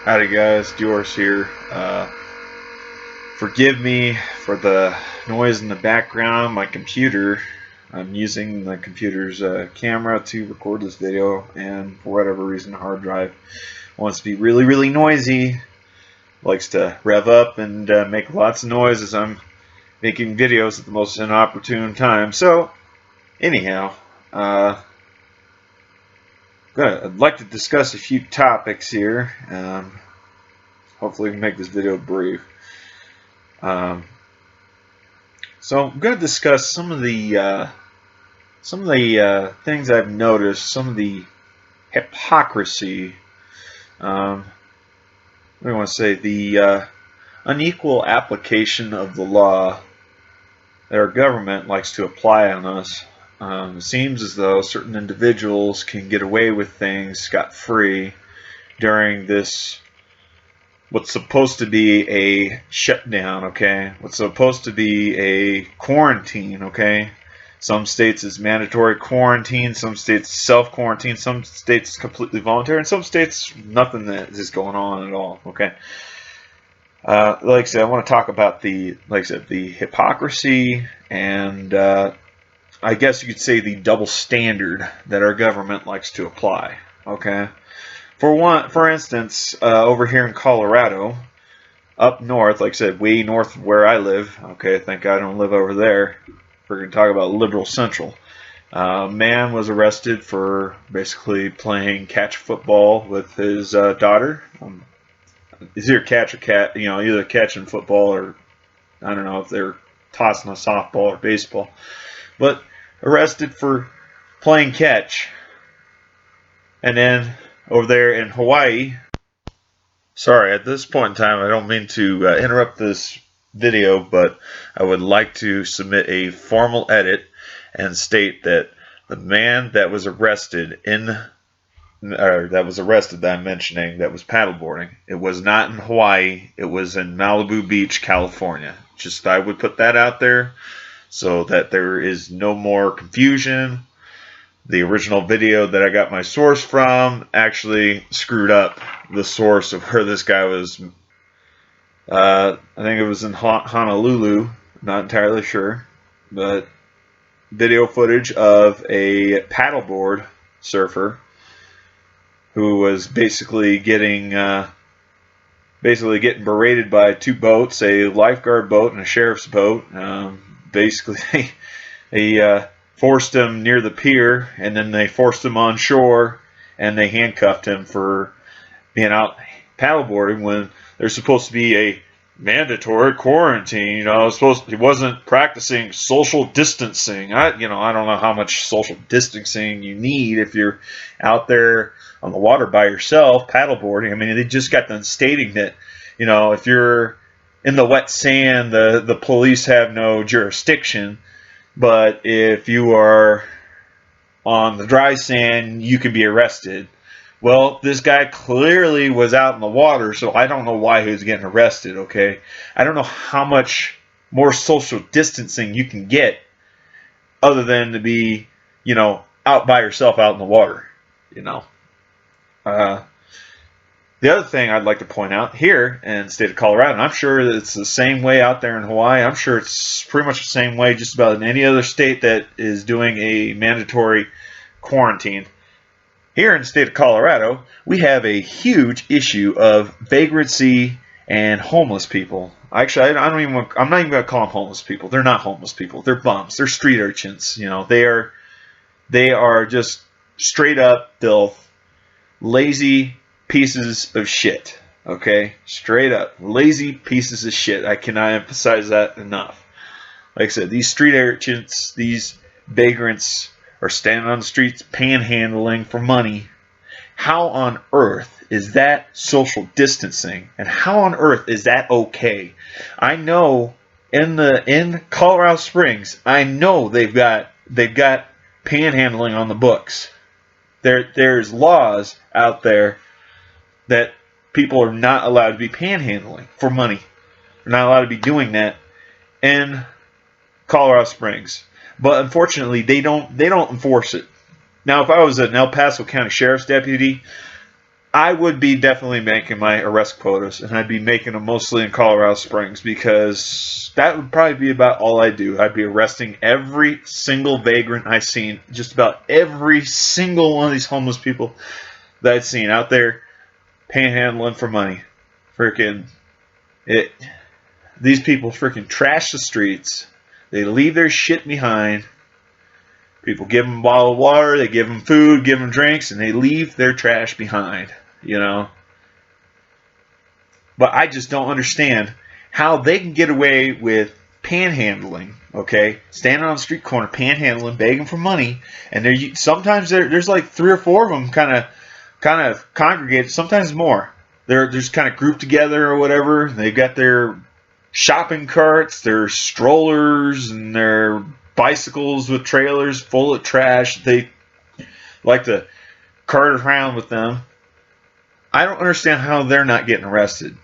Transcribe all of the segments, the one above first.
Howdy guys, Dior's here. Forgive me for the noise in the background. My computer, I'm using the computer's camera to record this video, and for whatever reason the hard drive wants to be really, really noisy. Likes to rev up and make lots of noise as I'm making videos at the most inopportune time. So, anyhow, I'd like to discuss a few topics here. Hopefully we can make this video brief. So I'm going to discuss some of the things I've noticed, some of the hypocrisy. What do I want to say? The unequal application of the law that our government likes to apply on us. It seems as though certain individuals can get away with things scot-free during this what's supposed to be a shutdown, okay? What's supposed to be a quarantine, okay? Some states is mandatory quarantine, some states self-quarantine, some states completely voluntary, and some states nothing that is going on at all, okay? Like I said, I want to talk about the hypocrisy and I guess you could say the double standard that our government likes to apply, okay? For instance, over here in Colorado, up north, like I said, way north of where I live. Okay, thank God I don't live over there. We're going to talk about liberal central. Man was arrested for basically playing catch football with his daughter. It's either catch or cat, either catching football or I don't know if they're tossing a softball or baseball. But arrested for playing catch, and then over there in Hawaii. Sorry, at this point in time, I don't mean to interrupt this video, but I would like to submit a formal edit and state that the man that was arrested that I'm mentioning, that was paddleboarding, it was not in Hawaii, it was in Malibu Beach, California. Just I would put that out there so that there is no more confusion. The original video that I got my source from actually screwed up the source of where this guy was. I think it was in Honolulu, not entirely sure, but video footage of a paddleboard surfer who was basically getting berated by two boats, a lifeguard boat and a sheriff's boat. Basically, they forced him near the pier, and then they forced him on shore, and they handcuffed him for being out paddleboarding when there's supposed to be a mandatory quarantine. He wasn't practicing social distancing. I don't know how much social distancing you need if you're out there on the water by yourself paddleboarding. I mean, they just got done stating that, if you're in the wet sand, the police have no jurisdiction. But if you are on the dry sand, you can be arrested. Well, this guy clearly was out in the water, so I don't know why he was getting arrested, okay? I don't know how much more social distancing you can get other than to be, out by yourself out in the water, The other thing I'd like to point out here in the state of Colorado, and I'm sure that it's the same way out there in Hawaii. I'm sure it's pretty much the same way just about in any other state that is doing a mandatory quarantine. Here in the state of Colorado, we have a huge issue of vagrancy and homeless people. Actually, I'm not even going to call them homeless people. They're not homeless people. They're bums. They're street urchins. They are just straight up filth, lazy pieces of shit. Okay, straight up lazy pieces of shit. I cannot emphasize that enough. Like I said, these street urchins, these vagrants are standing on the streets panhandling for money. How on earth is that social distancing? And how on earth is that okay? I know in Colorado Springs, I know they've got panhandling on the books. There's laws out there that people are not allowed to be panhandling for money. They're not allowed to be doing that in Colorado Springs. But unfortunately, they don't enforce it. Now, if I was an El Paso County Sheriff's deputy, I would be definitely making my arrest quotas, and I'd be making them mostly in Colorado Springs, because that would probably be about all I do. I'd be arresting every single vagrant I've seen, just about every single one of these homeless people that I've seen out there panhandling for money. Freaking it. These people freaking trash the streets. They leave their shit behind. People give them a bottle of water, they give them food, give them drinks, and they leave their trash behind, you know. But I just don't understand how they can get away with panhandling, okay? Standing on the street corner, panhandling, begging for money, and sometimes there's like 3 or 4 of them kind of congregated, sometimes more. They're just kind of grouped together or whatever. They've got their shopping carts, their strollers, and their bicycles with trailers full of trash. They like to cart around with them. I don't understand how they're not getting arrested.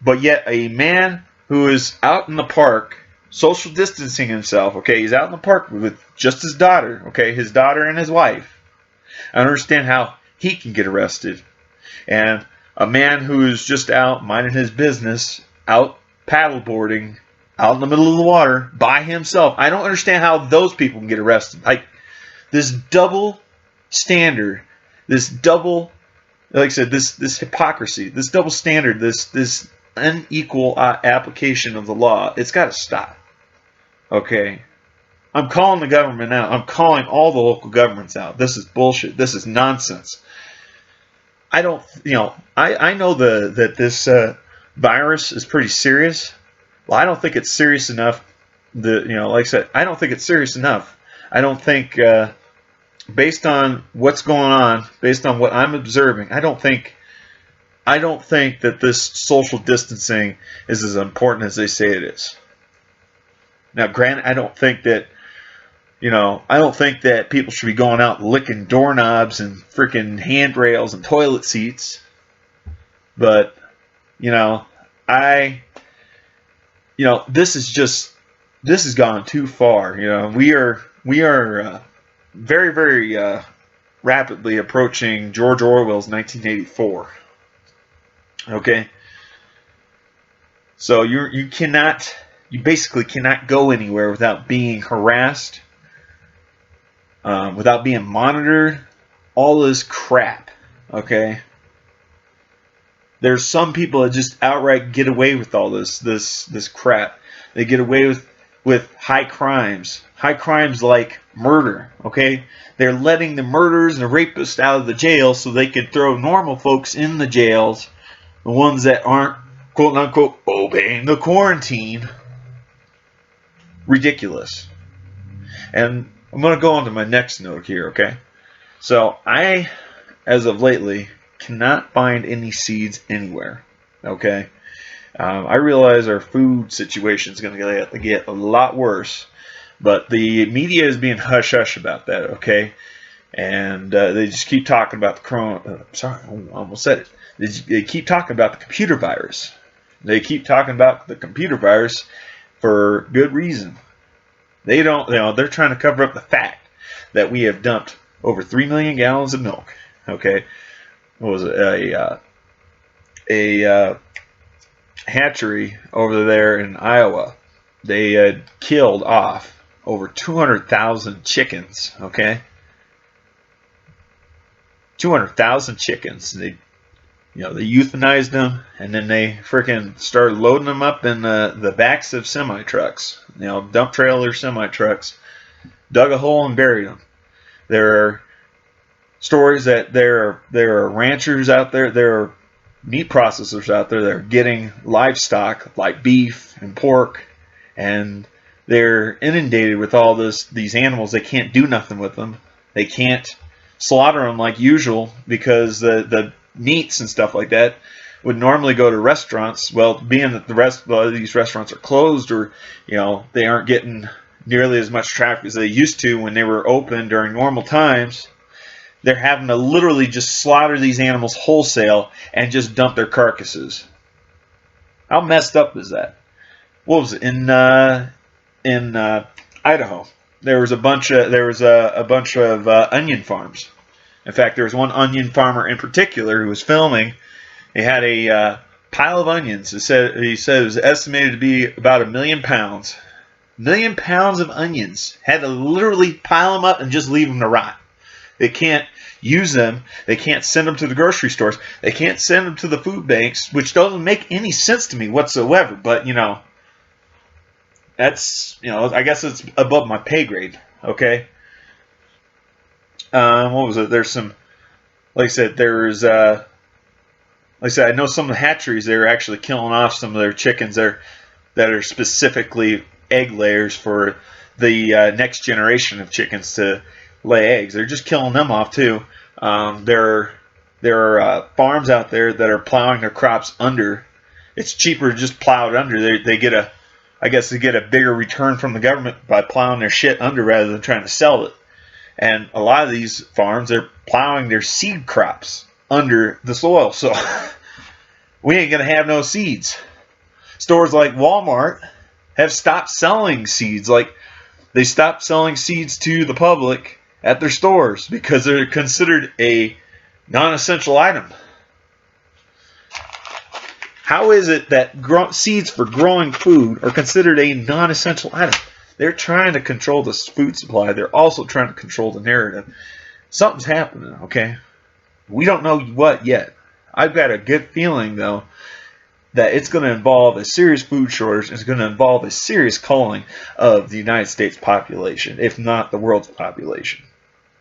But yet a man who is out in the park social distancing himself, okay, he's out in the park with just his daughter, okay, his daughter and his wife. I don't understand how he can get arrested. And a man who is just out minding his business, out paddleboarding, out in the middle of the water by himself. I don't understand how those people can get arrested. Like, this double standard, this double, like I said, this hypocrisy, this double standard, this unequal application of the law, it's got to stop. Okay? I'm calling the government out. I'm calling all the local governments out. This is bullshit. This is nonsense. I don't, I know that this virus is pretty serious. Well, I don't think it's serious enough. Like I said, I don't think it's serious enough. I don't think, based on what's going on, based on what I'm observing, I don't think that this social distancing is as important as they say it is. Now, granted, I don't think that people should be going out licking doorknobs and freaking handrails and toilet seats. But, this has gone too far. We are very, very rapidly approaching George Orwell's 1984. Okay? So you basically cannot go anywhere without being harassed, without being monitored, all this crap, okay? There's some people that just outright get away with all this crap. They get away with high crimes like murder, okay? They're letting the murderers and the rapists out of the jail so they can throw normal folks in the jails, the ones that aren't, quote unquote, obeying the quarantine. Ridiculous. And I'm going to go on to my next note here, okay? So I, as of lately, cannot find any seeds anywhere, okay? I realize our food situation is going to get a lot worse, but the media is being hush-hush about that, okay? And they just keep talking about the corona. Sorry, I almost said it. They keep talking about the computer virus. They keep talking about the computer virus for good reason. They're trying to cover up the fact that we have dumped over 3 million gallons of milk. Okay, what was it? A hatchery over there in Iowa. They had killed off over 200,000 chickens. Okay, 200,000 chickens. They euthanized them, and then they freaking started loading them up in the backs of semi-trucks, dump trailer semi-trucks, dug a hole and buried them. There are stories that there are ranchers out there, there are meat processors out there that are getting livestock like beef and pork, and they're inundated with all these animals. They can't do nothing with them. They can't slaughter them like usual because the meats and stuff like that would normally go to restaurants. Well, being that these restaurants are closed, or they aren't getting nearly as much traffic as they used to when they were open during normal times, they're having to literally just slaughter these animals wholesale and just dump their carcasses. How messed up is that? What was it in Idaho? There was a bunch of onion farms. In fact, there was one onion farmer in particular who was filming. He had a pile of onions. He said it was estimated to be about 1,000,000 pounds. 1,000,000 pounds of onions. Had to literally pile them up and just leave them to rot. They can't use them. They can't send them to the grocery stores. They can't send them to the food banks, which doesn't make any sense to me whatsoever. But, that's, I guess it's above my pay grade. Okay. What was it? There's some, like I said, I know some of the hatcheries, they're actually killing off some of their chickens there that are specifically egg layers for the next generation of chickens to lay eggs. They're just killing them off too. There are farms out there that are plowing their crops under. It's cheaper to just plow it under. They get a bigger return from the government by plowing their shit under rather than trying to sell it. And a lot of these farms, they're plowing their seed crops under the soil. So we ain't going to have no seeds. Stores like Walmart have stopped selling seeds. Like, they stopped selling seeds to the public at their stores because they're considered a non-essential item. How is it that seeds for growing food are considered a non-essential item? They're trying to control the food supply. They're also trying to control the narrative. Something's happening, okay? We don't know what yet. I've got a good feeling, though, that it's going to involve a serious food shortage. It's going to involve a serious culling of the United States population, if not the world's population.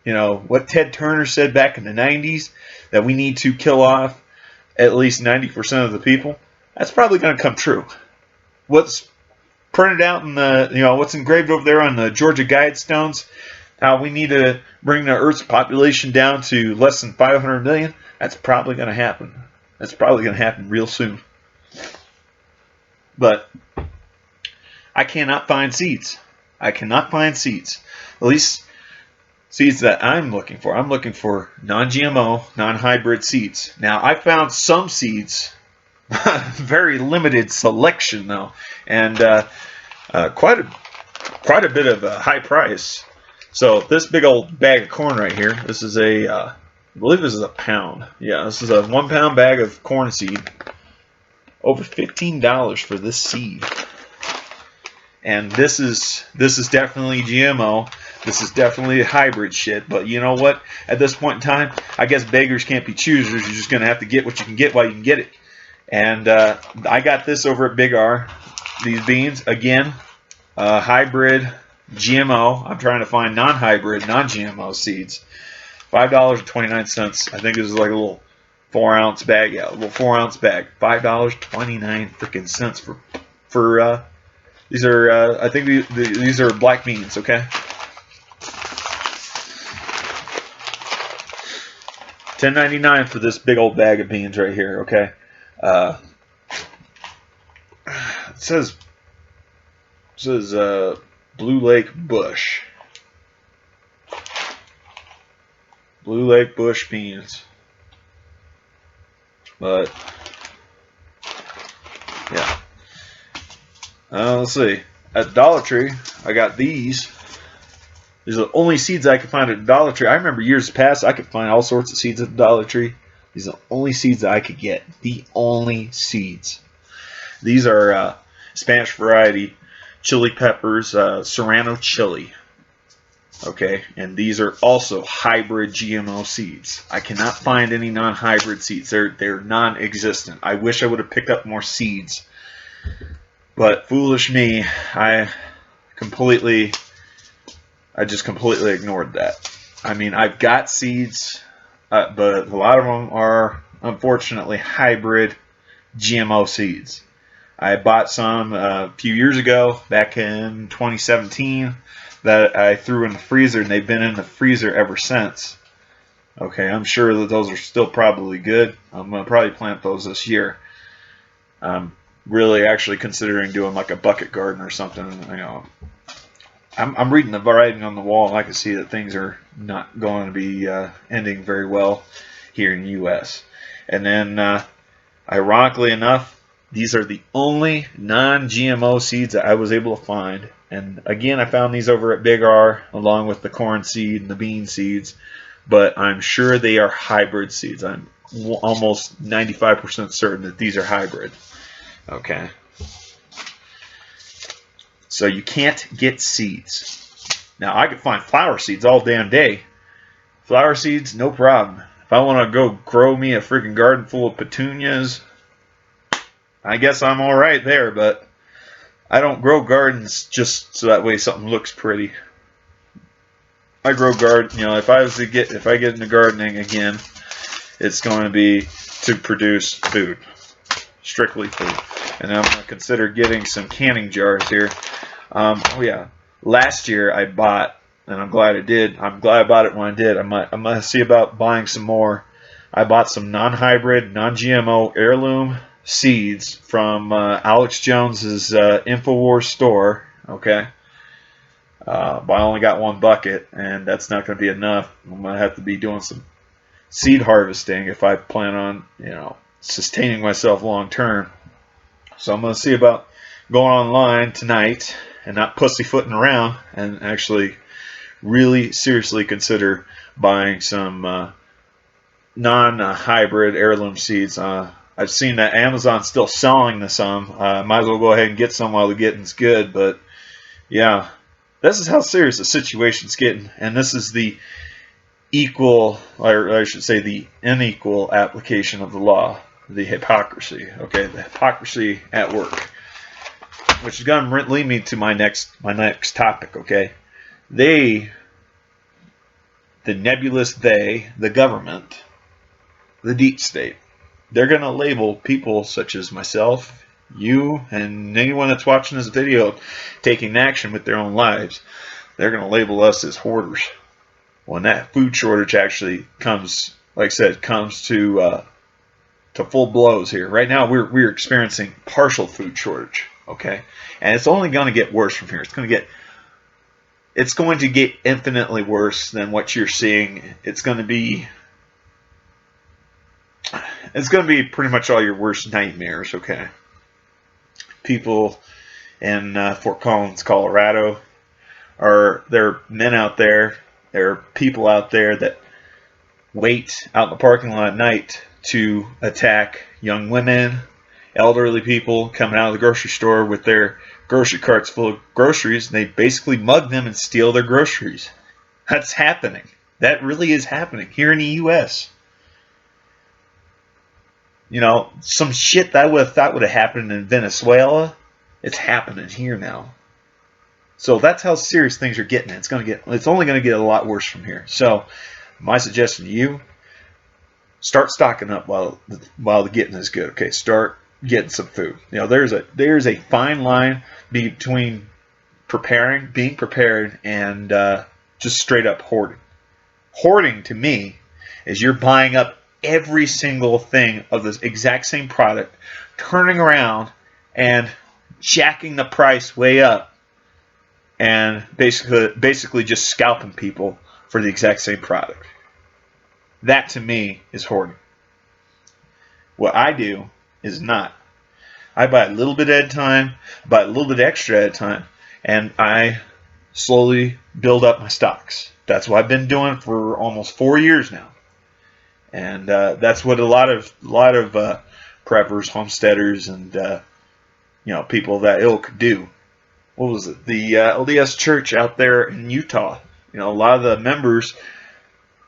What Ted Turner said back in the 90s, that we need to kill off at least 90% of the people, that's probably going to come true. What's printed out in what's engraved over there on the Georgia Guidestones, how we need to bring the Earth's population down to less than 500 million, that's probably going to happen. That's probably going to happen real soon. But I cannot find seeds. I cannot find seeds. At least seeds that I'm looking for. I'm looking for non-GMO, non-hybrid seeds. Now, I found some seeds, very limited selection though, and quite a bit of a high price. So this big old bag of corn right here, this is I believe this is a pound. Yeah, this is a 1 pound bag of corn seed. Over $15 for this seed. And this is definitely GMO. This is definitely hybrid shit. But you know what? At this point in time, I guess beggars can't be choosers. You're just going to have to get what you can get while you can get it. And I got this over at Big R. These beans, again, hybrid GMO. I'm trying to find non-hybrid, non-GMO seeds. $5.29. I think this is like a little 4-ounce bag. Yeah, a little 4-ounce bag. $5.29 freaking cents for these are I think these are black beans. Okay. $10.99 for this big old bag of beans right here. Okay. It says Blue Lake Bush. Blue Lake Bush beans. But yeah. Let's see. At Dollar Tree, I got these. These are the only seeds I could find at Dollar Tree. I remember years past, I could find all sorts of seeds at the Dollar Tree. These are the only seeds that I could get. The only seeds. These are Spanish variety chili peppers, Serrano chili. Okay, and these are also hybrid GMO seeds. I cannot find any non-hybrid seeds. They're non-existent. I wish I would have picked up more seeds. But foolish me, I just completely ignored that. I mean, I've got seeds, but a lot of them are, unfortunately, hybrid GMO seeds. I bought some a few years ago, back in 2017, that I threw in the freezer, and they've been in the freezer ever since. Okay, I'm sure that those are still probably good. I'm going to probably plant those this year. I'm really actually considering doing like a bucket garden or something. I'm reading the writing on the wall, and I can see that things are not going to be ending very well here in the U.S. And then, ironically enough, these are the only non-GMO seeds that I was able to find. And again, I found these over at Big R, along with the corn seed and the bean seeds. but I'm sure they are hybrid seeds. I'm almost 95% certain that these are hybrid. Okay. So you can't get seeds. Now, I could find flower seeds all damn day. Flower seeds, no problem. If I want to go grow me a freaking garden full of petunias, I guess I'm all right there, but I don't grow gardens just so that way something looks pretty. I grow garden, if I get into gardening again, it's going to be to produce food, strictly food. And I'm going to consider getting some canning jars here. Oh yeah, last year I bought, and I'm glad I did. I'm glad I bought it when I did. I'm going to see about buying some more. I bought some non-hybrid, non-GMO heirloom seeds from Alex Jones's InfoWars store. Okay. But I only got one bucket, and that's not going to be enough. I'm going to have to be doing some seed harvesting if I plan on, sustaining myself long term. So I'm going to see about going online tonight and not pussyfooting around and actually really seriously consider buying some non-hybrid heirloom seeds. I've seen that Amazon's still selling some. Might as well go ahead and get some while the getting's good. But yeah, this is how serious the situation's getting, and this is the equal, or I should say the unequal application of the law, the hypocrisy. Okay, the hypocrisy at work, which is going to lead me to my next topic. Okay, the nebulous they, the government, the deep state, they're going to label people such as myself, you, and anyone that's watching this video taking action with their own lives. They're going to label us as hoarders. When that food shortage actually comes, like I said, comes to full blows here. Right now we're experiencing partial food shortage, okay? And it's only going to get worse from here. It's going to get infinitely worse than what you're seeing. It's going to be pretty much all your worst nightmares, okay? People in Fort Collins, Colorado, there are men out there, there are people out there that wait out in the parking lot at night to attack young women, elderly people coming out of the grocery store with their grocery carts full of groceries, and they basically mug them and steal their groceries. That's happening. That really is happening here in the U.S. Some shit that I would have thought would have happened in Venezuela, it's happening here now. So that's how serious things are getting. It's only going to get a lot worse from here. So my suggestion to you, start stocking up while the getting is good. Okay, start getting some food. There's a fine line between being prepared, and just straight up hoarding. Hoarding to me is you're buying up every single thing of this exact same product, turning around and jacking the price way up, and basically just scalping people for the exact same product. That to me is hoarding. What I do is not. I buy a little bit at a time, buy a little bit extra at a time, and I slowly build up my stocks. That's what I've been doing for almost 4 years now. And that's what a lot of preppers, homesteaders, and people of that ilk do. What was it? The LDS Church out there in Utah. A lot of the members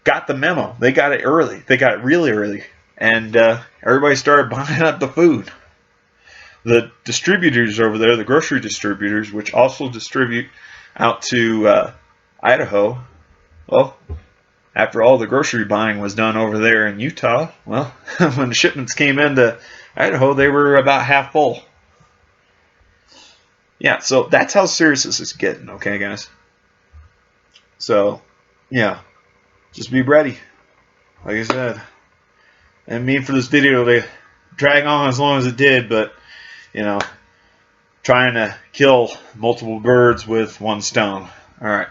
got the memo. They got it early. They got it really early, and everybody started buying up the food. The distributors over there, the grocery distributors, which also distribute out to Idaho, well, after all the grocery buying was done over there in Utah, well, when the shipments came into Idaho, they were about half full. Yeah, so that's how serious this is getting, okay, guys? So, yeah, just be ready. Like I said, I didn't mean for this video to drag on as long as it did, but, trying to kill multiple birds with one stone. All right.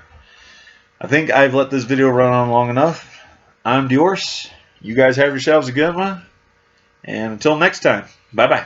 I think I've let this video run on long enough. I'm Diorce. You guys have yourselves a good one. And until next time, bye-bye.